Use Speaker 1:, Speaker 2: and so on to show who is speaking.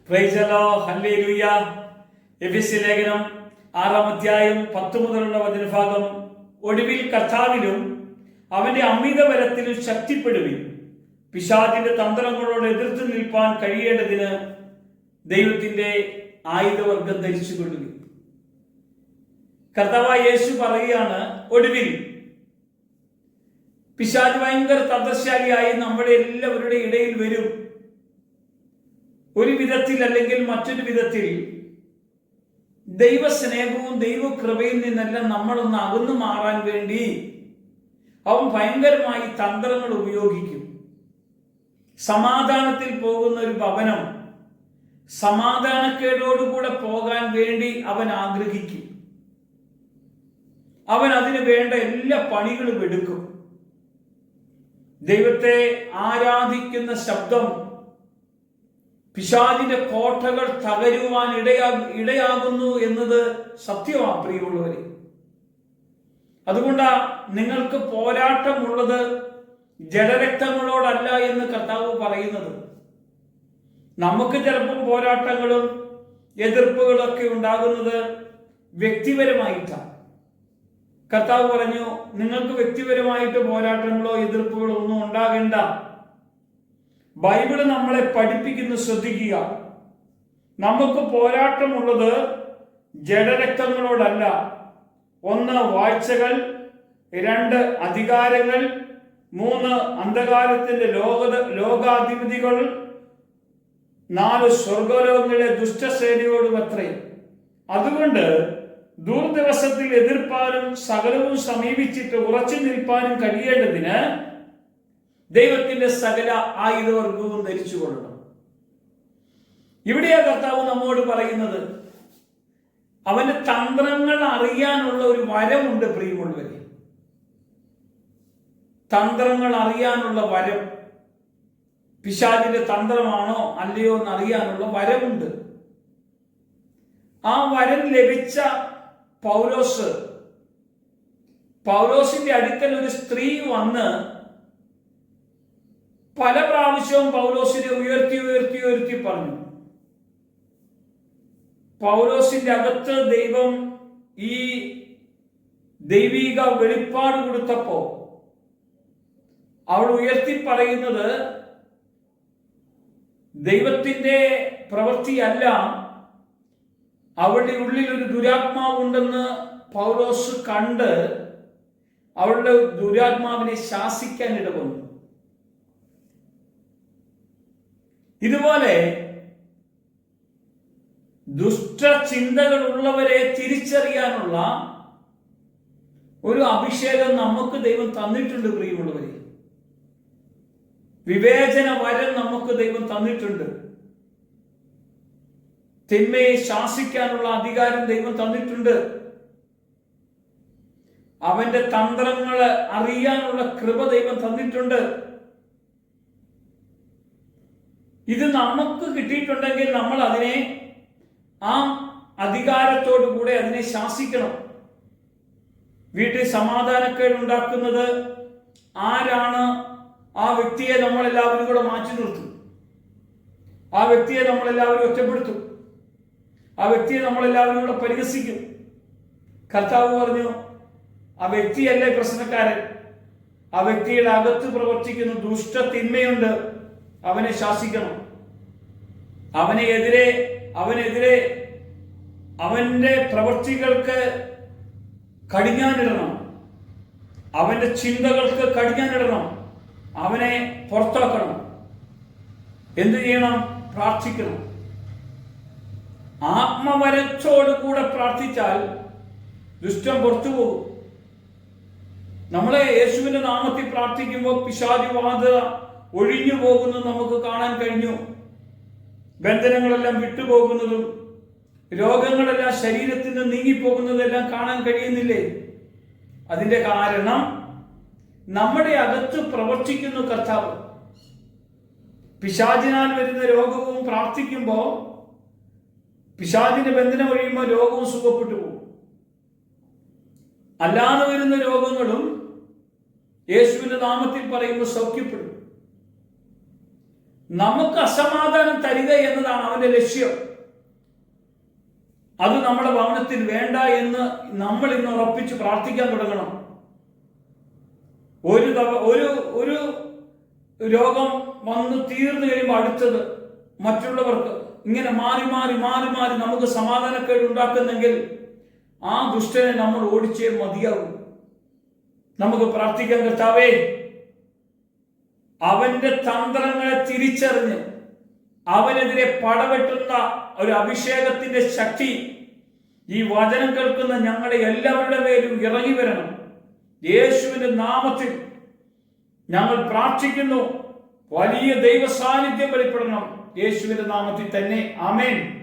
Speaker 1: Price the Lord, hallelujah. എഫെസ്യ ലേഖനം 6-ാം അധ്യായം 10 മുതലുള്ള വചനഭാഗം. ഒടുവിൽ കർത്താവിലും അവന്റെ അമിത ബലത്തിലും ശക്തിപ്പെടുവിൻ, പിശാചിന്റെ തന്ത്രങ്ങളോട് എതിർത്ത് നിൽപ്പാൻ കഴിയേണ്ടതിന് ദൈവത്തിന്റെ ആയുധവർഗം ധരിച്ചുകൊള്ളുവിൻ. കർത്താവായ യേശു പറയുകയാണ്, ഒടുവിൽ പിശാച് ഭയങ്കര തന്ത്രശാലിയായി നമ്മുടെ എല്ലാവരുടെ ഇടയിൽ വരും. ഒരു വിധത്തിൽ അല്ലെങ്കിൽ മറ്റൊരു വിധത്തിൽ ദൈവസ്നേഹവും ദൈവകൃപയിൽ നിന്നെല്ലാം നമ്മളൊന്ന് അകന്നു മാറാൻ വേണ്ടി അവൻ ഭയങ്കരമായി തന്ത്രങ്ങൾ ഉപയോഗിക്കും. സമാധാനത്തിൽ പോകുന്ന ഒരു ഭവനം സമാധാനക്കേടോടുകൂടെ പോകാൻ വേണ്ടി അവൻ ആഗ്രഹിക്കും. അവൻ അതിന് വേണ്ട എല്ലാ പണികളും എടുക്കും. ദൈവത്തെ ആരാധിക്കുന്ന ശബ്ദം പിശാചിന്റെ കോട്ടകൾ തകരുവാൻ ഇടയാകുന്നു എന്നത് സത്യമാണ് പ്രിയമുള്ളവരെ. അതുകൊണ്ടാ നിങ്ങൾക്ക് പോരാട്ടമുള്ളത് ജഡരക്തങ്ങളോടല്ല എന്ന് കർത്താവ് പറയുന്നത്. നമുക്ക് ചിലപ്പം പോരാട്ടങ്ങളും എതിർപ്പുകളൊക്കെ ഉണ്ടാകുന്നത് വ്യക്തിപരമായിട്ടാണ്. കർത്താവ് പറഞ്ഞു, നിങ്ങൾക്ക് വ്യക്തിപരമായിട്ട് പോരാട്ടങ്ങളോ എതിർപ്പുകളോ ഒന്നും ഉണ്ടാകേണ്ട. ബൈബിള് നമ്മളെ പഠിപ്പിക്കുന്നു, ശ്രദ്ധിക്കുക. നമുക്ക് പോരാട്ടമുള്ളത് ജഡരക്തങ്ങളോടല്ല. 1 വാഴ്ചകൾ, 2 അധികാരങ്ങൾ, 3 അന്ധകാരത്തിന്റെ ലോകാധിപതികൾ, 4 സ്വർഗലോകങ്ങളിലെ ദുഷ്ടസേനയോടും അത്രേ. അതുകൊണ്ട് ദുർദിവസത്തിൽ എതിർപ്പാനും സകലവും സമീപിച്ചിട്ട് ഉറച്ചു നിൽപ്പാനും കഴിയേണ്ടതിന് ദൈവത്തിന്റെ സകല ആയുധവർഗവും ധരിച്ചുകൊള്ളണം. ഇവിടെയാ കർത്താവ് നമ്മോട് പറയുന്നത്, അവന്റെ തന്ത്രങ്ങൾ അറിയാനുള്ള ഒരു വരമുണ്ട് പ്രിയമുള്ളവരെ. തന്ത്രങ്ങൾ അറിയാനുള്ള വരം, പിശാചിന്റെ തന്ത്രമാണോ അല്ലയോ എന്ന് അറിയാനുള്ള വരമുണ്ട്. ആ വരം ലഭിച്ച പൗലോസിന്റെ അടുക്കൽ ഒരു സ്ത്രീ വന്ന് പല പ്രാവശ്യവും പൗലോസിനെ ഉയർത്തി പറഞ്ഞു. പൗലോസിന്റെ അകത്ത് ദൈവം ഈ ദൈവിക വെളിപ്പാട് കൊടുത്തപ്പോ അവൾ ഉയർത്തി പറയുന്നത് ദൈവത്തിന്റെ പ്രവൃത്തിയല്ല, അവളുടെ ഉള്ളിൽ ഒരു ദുരാത്മാവുണ്ടെന്ന് പൗലോസ് കണ്ട് അവളുടെ ദുരാത്മാവിനെ ശാസിക്കാൻ ഇടവന്നു. ഇതുപോലെ ദുഷ്ടചിന്തകൾ ഉള്ളവരെ തിരിച്ചറിയാനുള്ള ഒരു അഭിഷേകം നമുക്ക് ദൈവം തന്നിട്ടുണ്ട് പ്രിയമുള്ളവരെ. വിവേചന വരം നമുക്ക് ദൈവം തന്നിട്ടുണ്ട്. തിന്മയെ ശാസിക്കാനുള്ള അധികാരം ദൈവം തന്നിട്ടുണ്ട്. അവന്റെ തന്ത്രങ്ങൾ അറിയാനുള്ള കൃപ ദൈവം തന്നിട്ടുണ്ട്. ഇത് നമുക്ക് കിട്ടിയിട്ടുണ്ടെങ്കിൽ നമ്മൾ അതിനെ ആ അധികാരത്തോടു കൂടെ അതിനെ ശാസിക്കണം. വീട്ടിൽ സമാധാനക്കേട് ഉണ്ടാക്കുന്നത് ആരാണ്? ആ വ്യക്തിയെ നമ്മളെല്ലാവരും കൂടെ മാറ്റി നിർത്തും. ആ വ്യക്തിയെ നമ്മളെല്ലാവരും ഒറ്റപ്പെടുത്തും. ആ വ്യക്തിയെ നമ്മളെല്ലാവരും കൂടെ പരിഹസിക്കും. കർത്താവ് പറഞ്ഞു, ആ വ്യക്തിയല്ലേ പ്രശ്നക്കാരൻ. ആ വ്യക്തിയുടെ അകത്ത് പ്രവർത്തിക്കുന്ന ദുഷ്ട തിന്മയുണ്ട്, അവനെ ശാസിക്കണം. അവനെതിരെ അവന്റെ പ്രവൃത്തികൾക്ക് കടിഞ്ഞാനിടണം. അവന്റെ ചിന്തകൾക്ക് കടിഞ്ഞാനിടണം. അവനെ പുറത്താക്കണം. എന്ത് ചെയ്യണം? പ്രാർത്ഥിക്കണം. ആത്മവരച്ചോടുകൂടെ പ്രാർത്ഥിച്ചാൽ ദുഷ്ടം പുറത്തു പോകും. നമ്മളെ യേശുവിന്റെ നാമത്തിൽ പ്രാർത്ഥിക്കുമ്പോൾ പിശാചി ബാധ ഒഴിഞ്ഞു പോകുന്നത് നമുക്ക് കാണാൻ കഴിഞ്ഞു. ബന്ധനങ്ങളെല്ലാം വിട്ടുപോകുന്നതും രോഗങ്ങളെല്ലാം ശരീരത്തിൽ നിന്ന് നീങ്ങിപ്പോകുന്നതെല്ലാം കാണാൻ കഴിയുന്നില്ലേ? അതിന്റെ കാരണം നമ്മുടെ അകത്ത് പ്രവർത്തിക്കുന്നു കർത്താവ്. പിശാചിനാൽ വരുന്ന രോഗവും പ്രാർത്ഥിക്കുമ്പോൾ പിശാചിന്റെ ബന്ധനം ഒഴിയുമ്പോൾ രോഗവും സുഖപ്പെട്ടു പോകും. അല്ലാതെ വരുന്ന രോഗങ്ങളും യേശുവിന്റെ നാമത്തിൽ പറയുമ്പോൾ സൗഖ്യപ്പെടും. നമുക്ക് അസമാധാനം തരിക എന്നതാണ് അവന്റെ ലക്ഷ്യം. അത് നമ്മുടെ ഭവനത്തിൽ വേണ്ട എന്ന് നമ്മൾ ഇന്ന് ഉറപ്പിച്ച് പ്രാർത്ഥിക്കാൻ തുടങ്ങണം. ഒരു രോഗം വന്ന് തീർന്നു കഴിയുമ്പോൾ അടുത്തത് മറ്റുള്ളവർക്ക് ഇങ്ങനെ മാറി മാറി മാറി മാറി നമുക്ക് സമാധാനക്കേട് ഉണ്ടാക്കുന്നെങ്കിൽ ആ ദുഷ്ടനെ നമ്മൾ ഓടിച്ചേ മതിയാകും. നമുക്ക് പ്രാർത്ഥിക്കാൻ, കർത്താവേ, അവന്റെ തന്ത്രങ്ങളെ തിരിച്ചറിഞ്ഞ് അവനെതിരെ പടവെട്ടുന്ന ഒരു അഭിഷേകത്തിന്റെ ശക്തി ഈ വചനം കേൾക്കുന്ന ഞങ്ങളുടെ എല്ലാവരുടെ മേലും ഇറങ്ങി വരണം. യേശുവിന്റെ നാമത്തിൽ ഞങ്ങൾ പ്രാർത്ഥിക്കുന്നു. വലിയ ദൈവ സാന്നിധ്യം വെളിപ്പെടണം യേശുവിന്റെ നാമത്തിൽ തന്നെ. ആമേൻ.